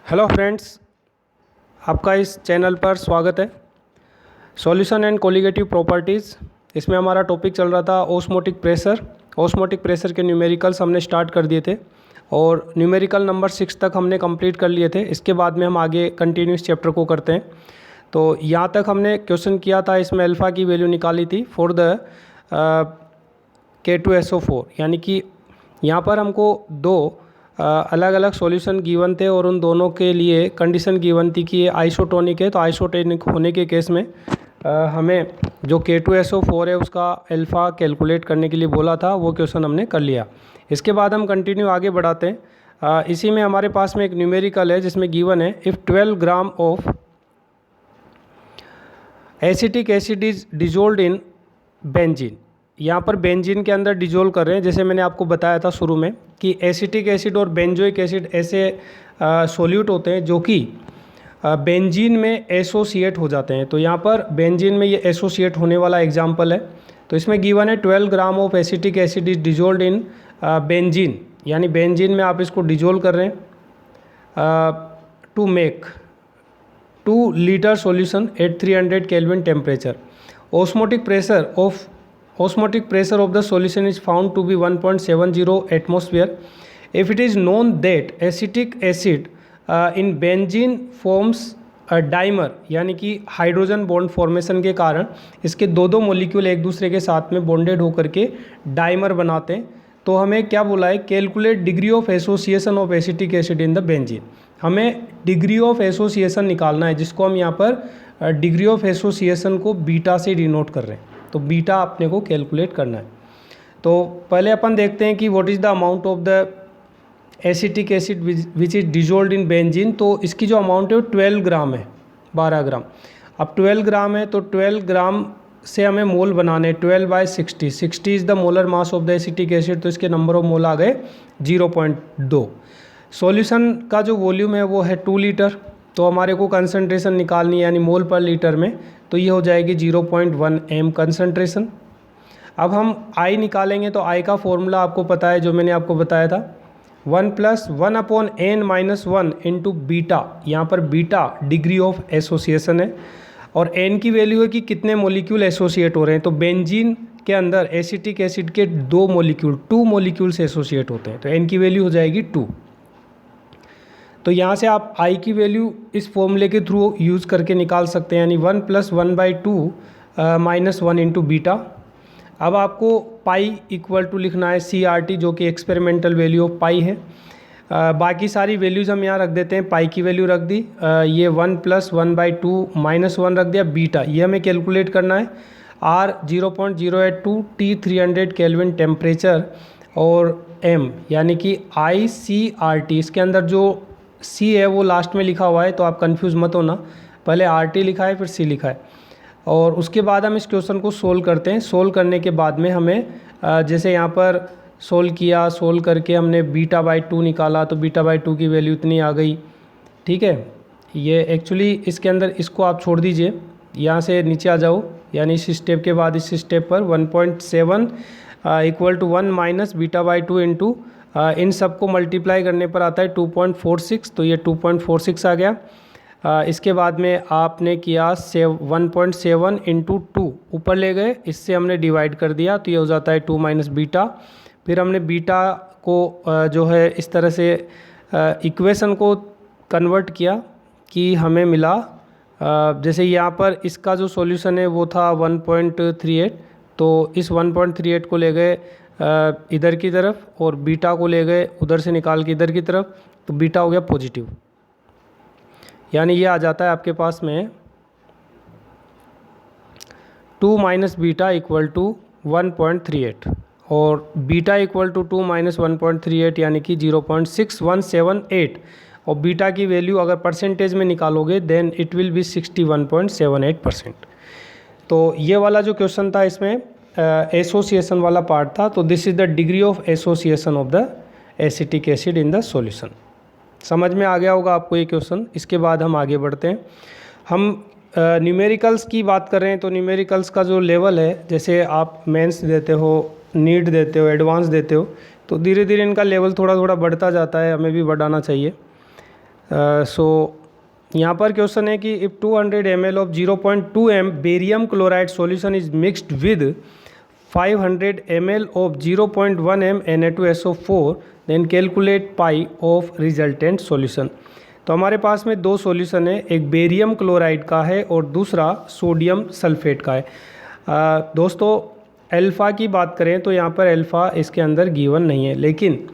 Hello friends, आपका इस channel पर स्वागत है। सॉल्यूशन एंड कोलिगेटिव प्रॉपर्टीज़, इसमें हमारा टॉपिक चल रहा था ऑस्मोटिक प्रेशर। ऑस्मोटिक प्रेशर के न्यूमेरिकल्स हमने स्टार्ट कर दिए थे और न्यूमेरिकल नंबर 6 तक हमने कंप्लीट कर लिए थे। इसके बाद में हम आगे कंटिन्यूस चैप्टर को करते हैं। तो यहाँ तक हमने क्वेश्चन किया था, इसमें अल्फ़ा की वैल्यू निकाली थी फॉर द K2SO4, यानी कि यहाँ पर हमको दो अलग अलग सॉल्यूशन गिवन थे और उन दोनों के लिए कंडीशन गिवन थी कि ये आइसोटोनिक है। तो आइसोटोनिक होने के केस में हमें जो K2SO4 है उसका अल्फ़ा कैलकुलेट करने के लिए बोला था, वो क्वेश्चन हमने कर लिया। इसके बाद हम कंटिन्यू आगे बढ़ाते हैं। इसी में हमारे पास में एक न्यूमेरिकल है जिसमें गिवन है if 12 gram of acetic acid is dissolved in benzene. यहाँ पर बेंजीन के अंदर डिजोल्व कर रहे हैं। जैसे मैंने आपको बताया था शुरू में कि एसिटिक एसिड और बेंजोइक एसिड ऐसे सोल्यूट होते हैं जो कि बेंजीन में एसोसिएट हो जाते हैं। तो यहाँ पर बेंजीन में ये एसोसिएट होने वाला एग्जाम्पल है। तो इसमें गिवन है 12 gram of acetic acid is dissolved in benzene, यानी बेंजीन में आप इसको डिजोल्व कर रहे हैं to make 2 litre solution at 300 kelvin temperature. Osmotic pressure of the solution is found to be 1.70 atmosphere. If it is known that acetic acid in benzene forms a dimer, यानी कि hydrogen bond formation के कारण इसके दो molecule एक दूसरे के साथ में बॉन्डेड होकर के डाइमर बनाते हैं। तो हमें क्या बोला है, calculate degree of association of acetic acid in the benzene. हमें डिग्री ऑफ एसोसिएशन निकालना है, जिसको हम यहाँ पर डिग्री ऑफ एसोसिएशन को बीटा से डिनोट कर रहे हैं। तो बीटा अपने को कैलकुलेट करना है। तो पहले अपन देखते हैं कि what is the amount of the acetic acid which is dissolved in benzene. तो इसकी जो अमाउंट है वो 12 ग्राम है, 12 ग्राम। अब 12 ग्राम है तो 12 ग्राम से हमें मोल बनाने, 12/60। 60 is the molar mass of the acetic acid. तो इसके नंबर ऑफ मोल आ गए 0.2। सॉल्यूशन का जो वॉल्यूम है वो है 2 लीटर। तो हमारे को कंसंट्रेशन निकालनी है, यानी मोल पर लीटर में, तो ये हो जाएगी 0.1 m कंसंट्रेशन। अब हम I निकालेंगे तो I का फॉर्मूला आपको पता है, जो मैंने आपको बताया था, 1 + 1/n-1 इंटू बीटा। यहाँ पर बीटा डिग्री ऑफ एसोसिएशन है और n की वैल्यू है कि कितने मॉलिक्यूल एसोसिएट हो रहे हैं। तो बेंजीन के अंदर एसिटिक एसिड के 2 मॉलिक्यूल से एसोसिएट होते हैं, तो n की वैल्यू हो जाएगी 2। तो यहाँ से आप I की वैल्यू इस फॉर्मूले के थ्रू यूज़ करके निकाल सकते हैं, यानी 1 + 1/2 - 1 इंटू बीटा। अब आपको पाई इक्वल टू लिखना है CRT, जो कि एक्सपेरिमेंटल वैल्यू ऑफ पाई है। बाकी सारी वैल्यूज़ हम यहाँ रख देते हैं। पाई की वैल्यू रख दी, ये 1 + 1/2 - 1 रख दिया। बीटा ये हमें कैलकुलेट करना है, R 0.082, T 300 केल्विन टेम्परेचर और M यानी कि ICRT। इसके अंदर जो C है वो लास्ट में लिखा हुआ है, तो आप कंफ्यूज मत होना, पहले RT लिखा है फिर C लिखा है। और उसके बाद हम इस क्वेश्चन को सोल्व करते हैं। सोल्व करने के बाद में हमें जैसे यहाँ पर सोल्व करके हमने β/2 निकाला, तो β/2 की वैल्यू इतनी आ गई। ठीक है, ये एक्चुअली इसके अंदर इसको आप छोड़ दीजिए, यहाँ से नीचे आ जाओ, यानी इस स्टेप के बाद इस स्टेप पर 1.7 = 1 - β/2 इंटू इन सब को मल्टीप्लाई करने पर आता है 2.46। तो ये 2.46 आ गया। इसके बाद में आपने किया 1.7 इंटू 2 ऊपर ले गए, इससे हमने डिवाइड कर दिया, तो ये हो जाता है 2 - बीटा। फिर हमने बीटा को जो है इस तरह से इक्वेशन को कन्वर्ट किया कि हमें मिला, जैसे यहाँ पर इसका जो सॉल्यूशन है वो था 1.38। तो इस 1.38 को ले गए इधर की तरफ और बीटा को ले गए उधर से निकाल के इधर की तरफ, तो बीटा हो गया पॉजिटिव। यानी ये आ जाता है आपके पास में 2 - बीटा = 1.38 और बीटा = 2 - 1.38 यानी कि 0.6178। और बीटा की वैल्यू अगर परसेंटेज में निकालोगे देन इट विल बी 61.78%। तो ये वाला जो क्वेश्चन था इसमें एसोसिएशन वाला पार्ट था। तो this is the degree of association of the acetic acid in the solution. समझ में आ गया होगा आपको ये क्वेश्चन। इसके बाद हम आगे बढ़ते हैं। हम न्यूमेरिकल्स की बात कर रहे हैं। तो न्यूमेरिकल्स का जो लेवल है, जैसे आप मेंस देते हो, नीट देते हो, एडवांस देते हो, तो धीरे धीरे इनका लेवल थोड़ा थोड़ा बढ़ता जाता है, हमें भी बढ़ाना चाहिए। सो यहाँ पर क्वेश्चन है कि if 200 ml of 0.2 m barium chloride solution is mixed with 500 ml of 0.1 m Na2SO4 then calculate pi of resultant solution. तो हमारे पास में दो सॉल्यूशन है, एक बेरियम क्लोराइड का है और दूसरा सोडियम सल्फेट का है। दोस्तों अल्फ़ा की बात करें तो यहाँ पर अल्फ़ा इसके अंदर गिवन नहीं है, लेकिन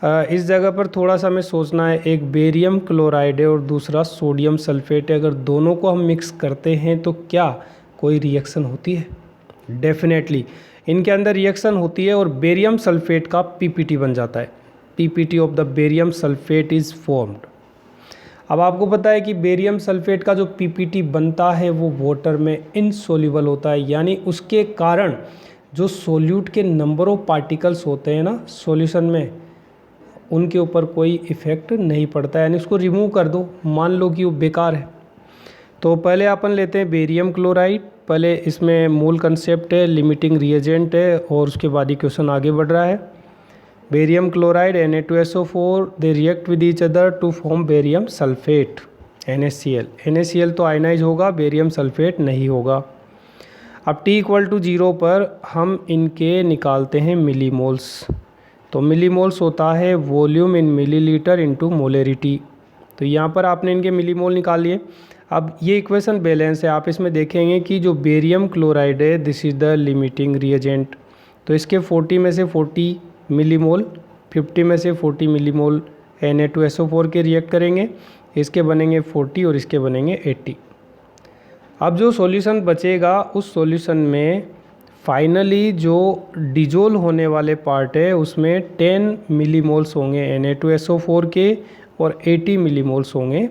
इस जगह पर थोड़ा सा हमें सोचना है, एक बेरियम क्लोराइड है और दूसरा सोडियम सल्फेट है, अगर दोनों को हम मिक्स करते हैं तो क्या कोई रिएक्शन होती है? डेफिनेटली इनके अंदर रिएक्शन होती है और बेरियम सल्फेट का पीपीटी बन जाता है। PPT of the barium sulphate is formed. अब आपको पता है कि बेरियम सल्फेट का जो पीपीटी बनता है वो वाटर में इनसोल्यूबल होता है, यानी उसके कारण जो सोल्यूट के नंबर ऑफ पार्टिकल्स होते हैं ना सॉल्यूशन में, उनके ऊपर कोई इफ़ेक्ट नहीं पड़ता है, यानी उसको रिमूव कर दो, मान लो कि वो बेकार है। तो पहले अपन लेते हैं बेरियम क्लोराइड। पहले इसमें मूल कंसेप्ट है, लिमिटिंग रिएजेंट है और उसके बाद ही क्वेश्चन आगे बढ़ रहा है। Barium chloride Na2SO4 they react with each other to form barium sulphate NaCl। NaCl तो आयनाइज होगा, बेरियम सल्फेट नहीं होगा। अब T = 0 पर हम इनके निकालते हैं मिलीमोल्स। तो मिलीमोल्स होता है वॉल्यूम इन मिलीलीटर इनटू मोलेरिटी। तो यहाँ पर आपने इनके मिलीमोल निकाल लिए। अब ये इक्वेशन बैलेंस है, आप इसमें देखेंगे कि जो बेरियम क्लोराइड है this is the limiting reagent. तो इसके 40 में से 40 मिलीमोल, 50 में से 40 मिलीमोल Na2SO4 के रिएक्ट करेंगे, इसके बनेंगे 40 और इसके बनेंगे 80। अब जो सॉल्यूशन बचेगा उस सॉल्यूशन में फाइनली जो डिजोल होने वाले पार्ट है उसमें 10 मिलीमोल्स होंगे Na2SO4 के और 80 मिलीमोल्स होंगे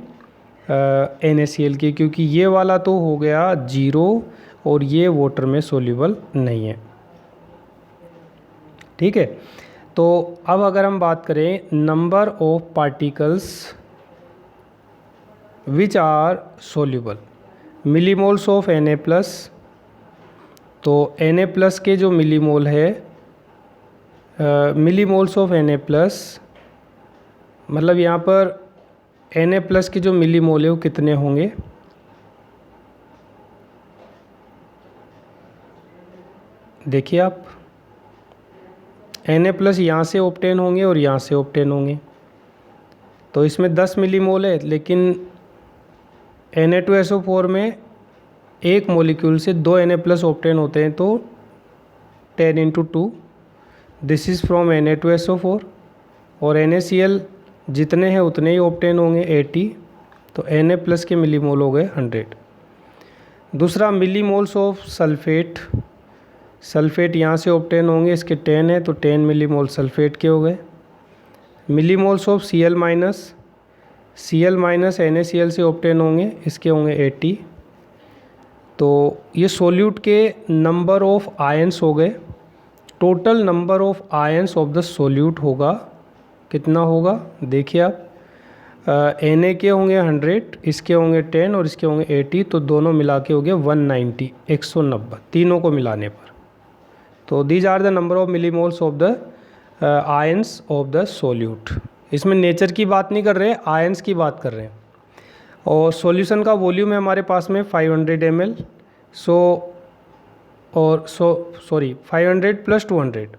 NaCl के, क्योंकि ये वाला तो हो गया 0 और ये वाटर में सोल्यूबल नहीं है। ठीक है, तो अब अगर हम बात करें number of particles which are soluble, millimoles of Na+, तो Na+ के जो मिलीमोल है, मिलीमोल्स ऑफ Na+, मतलब यहाँ पर Na+ के जो मिलीमोल है वो कितने होंगे? देखिए आप, Na+ यहाँ से ऑब्टेन होंगे और यहाँ से ऑब्टेन होंगे, तो इसमें 10 मिलीमोल है, लेकिन Na2SO4 में एक मॉलिक्यूल से 2 Na+ ऑब्टेन होते हैं, तो 10 × 2 दिस इज़ फ्रॉम Na2SO4 और NaCl जितने हैं उतने ही ऑब्टेन होंगे 80, तो Na+ के मिलीमोल हो गए 100। दूसरा मिलीमोल्स ऑफ सल्फेट, सल्फेट यहाँ से ऑब्टेन होंगे, इसके 10 है तो 10 मिलीमोल सल्फेट के हो गए। Millimoles of Cl-, Cl- NaCl से ऑब्टेन होंगे, इसके होंगे 80। तो ये सोल्यूट के नंबर ऑफ आयंस हो गए। Total number of ions of the solute होगा, कितना होगा देखिए आप, Na के होंगे 100, इसके होंगे 10 और इसके होंगे 80, तो दोनों मिला के हो गए 190, 190 तीनों को मिलाने पर। तो these are the number of millimoles of the ions of the solute. इसमें नेचर की बात नहीं कर रहे हैं, आयंस की बात कर रहे हैं। और सॉल्यूशन का वॉल्यूम है हमारे पास में 500 ml, सॉरी 500 + 200,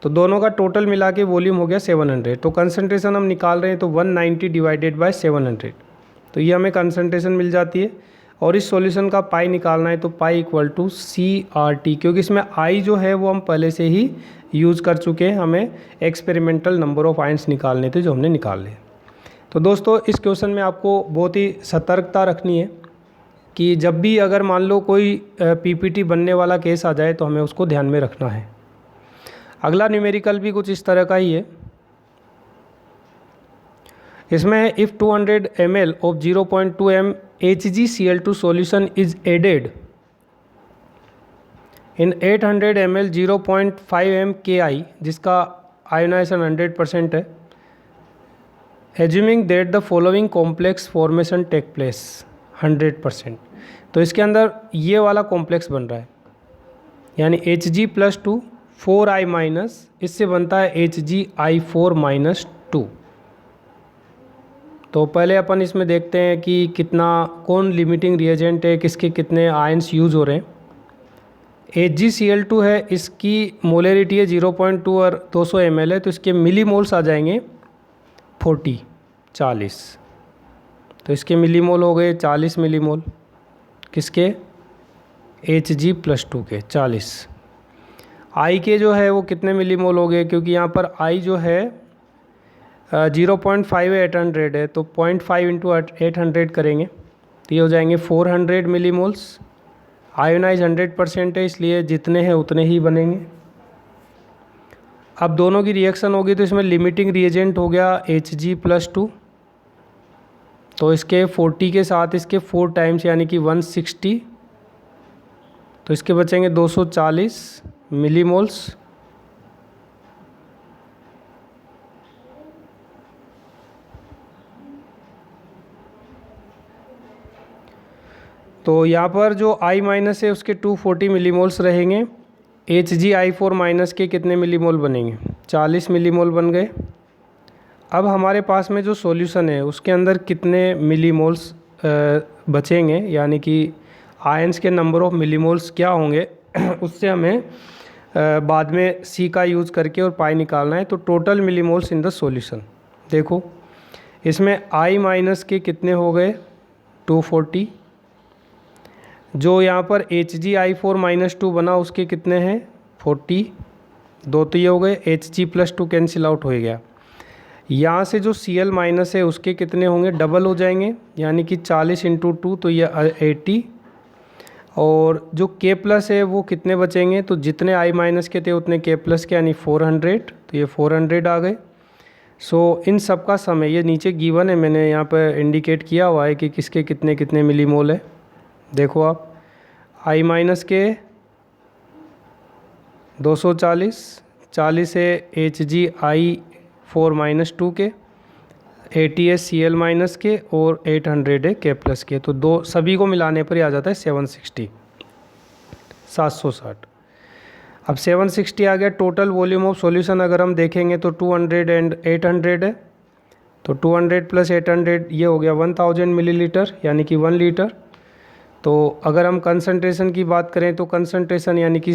तो दोनों का टोटल मिला के वॉल्यूम हो गया 700। तो कंसंट्रेशन हम निकाल रहे हैं तो 190 डिवाइडेड बाय 700, तो ये हमें कंसंट्रेशन मिल जाती है। और इस सॉल्यूशन का पाई निकालना है तो पाई = CRT, क्योंकि इसमें आई जो है वो हम पहले से ही यूज़ कर चुके हैं, हमें एक्सपेरिमेंटल नंबर ऑफ आयंस निकालने थे जो हमने निकाल लिए। तो दोस्तों इस क्वेश्चन में आपको बहुत ही सतर्कता रखनी है कि जब भी अगर मान लो कोई PPT बनने वाला केस आ जाए तो हमें उसको ध्यान में रखना है। अगला न्यूमेरिकल भी कुछ इस तरह का ही है। इसमें if 200 ml of 0.2 m HgCl2 solution is added in 800 ml 0.5 m Ki, जिसका आयोनाइजेशन 100% है, assuming that the following complex formation take place 100%। तो इसके अंदर ये वाला कॉम्प्लेक्स बन रहा है, यानी Hg+2 4i-, इससे बनता है Hgi4-2। तो पहले अपन इसमें देखते हैं कि कितना कौन लिमिटिंग रिएजेंट है, किसके कितने आयंस यूज़ हो रहे हैं। HgCl2 है, इसकी मोलरिटी है 0.2 और 200 ml है, तो इसके मिलीमोल्स आ जाएंगे 40। तो इसके मिलीमोल हो गए 40 मिलीमोल, किसके, Hg+2 के 40। I के जो है वो कितने मिलीमोल हो गए, क्योंकि यहाँ पर I जो है 0.5 है, 800 है, तो 0.5 इंटू 800 करेंगे तो ये हो जाएंगे 400 मिलीमोल्स। आयोनाइज 100% है, इसलिए जितने हैं उतने ही बनेंगे। अब दोनों की रिएक्शन होगी तो इसमें लिमिटिंग रिएजेंट हो गया Hg+2, तो इसके 40 के साथ इसके 4 टाइम्स यानी कि 160, तो इसके बचेंगे 240 मिलीमोल्स। तो यहाँ पर जो I माइनस है उसके 240 मिलीमोल्स रहेंगे। HgI4- के कितने मिलीमोल बनेंगे, 40 मिलीमोल बन गए। अब हमारे पास में जो सॉल्यूशन है उसके अंदर कितने मिलीमोल्स बचेंगे, यानी कि आयंस के नंबर ऑफ मिलीमोल्स क्या होंगे उससे हमें बाद में C का यूज़ करके और पाई निकालना है। तो total millimoles in the solution देखो, इसमें I माइनस के कितने हो गए 240, जो यहाँ पर HgI4- बना उसके कितने हैं 40, 2 तो ये हो गए, Hg+2 कैंसिल आउट हो गया। यहाँ से जो Cl- है उसके कितने होंगे, डबल हो जाएंगे, यानी कि 40 इंटू 2 तो ये 80, और जो K+ है वो कितने बचेंगे, तो जितने I- के थे उतने K+ के, यानी 400, तो ये 400 आ गए। सो इन सब का सम है, ये नीचे गिवन है, मैंने यहाँ पर इंडिकेट किया हुआ है कि किसके कितने कितने मिलीमोल है। देखो आप, I- के 240, 40 है HgI4- के, 80 है Cl- के, और 800 है K+ के, तो दो सभी को मिलाने पर ही आ जाता है 760। अब 760 आ गया। टोटल वॉल्यूम ऑफ सॉल्यूशन अगर हम देखेंगे तो 200 एंड 800 है, तो 200 + 800 ये हो गया 1000 मिलीलीटर, यानी कि 1 लीटर। तो अगर हम कंसंट्रेशन की बात करें तो कंसंट्रेशन यानी कि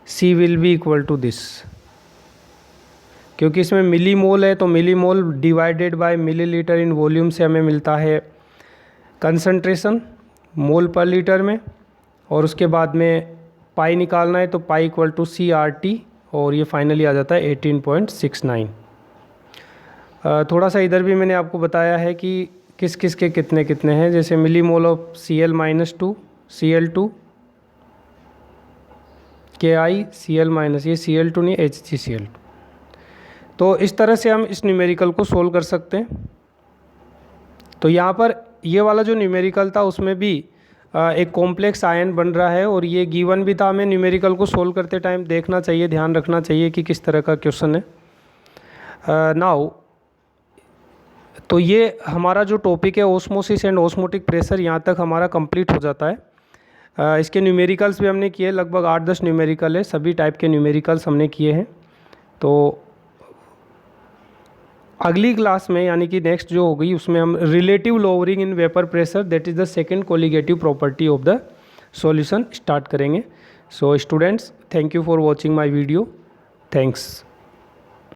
C will be equal to this, क्योंकि इसमें मिलीमोल है तो millimole divided by millilitre in volume से हमें मिलता है कंसंट्रेशन मोल पर लीटर में, और उसके बाद में पाई निकालना है तो पाई इक्वल टू CRT, और ये फाइनली आ जाता है 18.69। थोड़ा सा इधर भी मैंने आपको बताया है कि किस किस के कितने कितने हैं, जैसे millimole of Cl-2 Cl2 Ki Cl- ये Cl2 नहीं HgCl2। तो इस तरह से हम इस न्यूमेरिकल को सोल्व कर सकते हैं। तो यहाँ पर ये वाला जो न्यूमेरिकल था उसमें भी एक कॉम्प्लेक्स आयन बन रहा है, और ये गिवन भी था, हमें न्यूमेरिकल को सोल्व करते टाइम देखना चाहिए, ध्यान रखना चाहिए कि किस तरह का क्वेश्चन है। नाउ तो ये हमारा जो टॉपिक है ओस्मोसिस एंड ओस्मोटिक प्रेशर, यहाँ तक हमारा कंप्लीट हो जाता है। इसके न्यूमेरिकल्स भी हमने किए, लगभग 8-10 न्यूमेरिकल है, सभी टाइप के न्यूमेरिकल्स हमने किए हैं। तो अगली क्लास में यानी कि नेक्स्ट जो होगी उसमें हम relative lowering in vapour pressure, that is the second colligative property of the solution start करेंगे। So students, thank you for watching my video, thanks.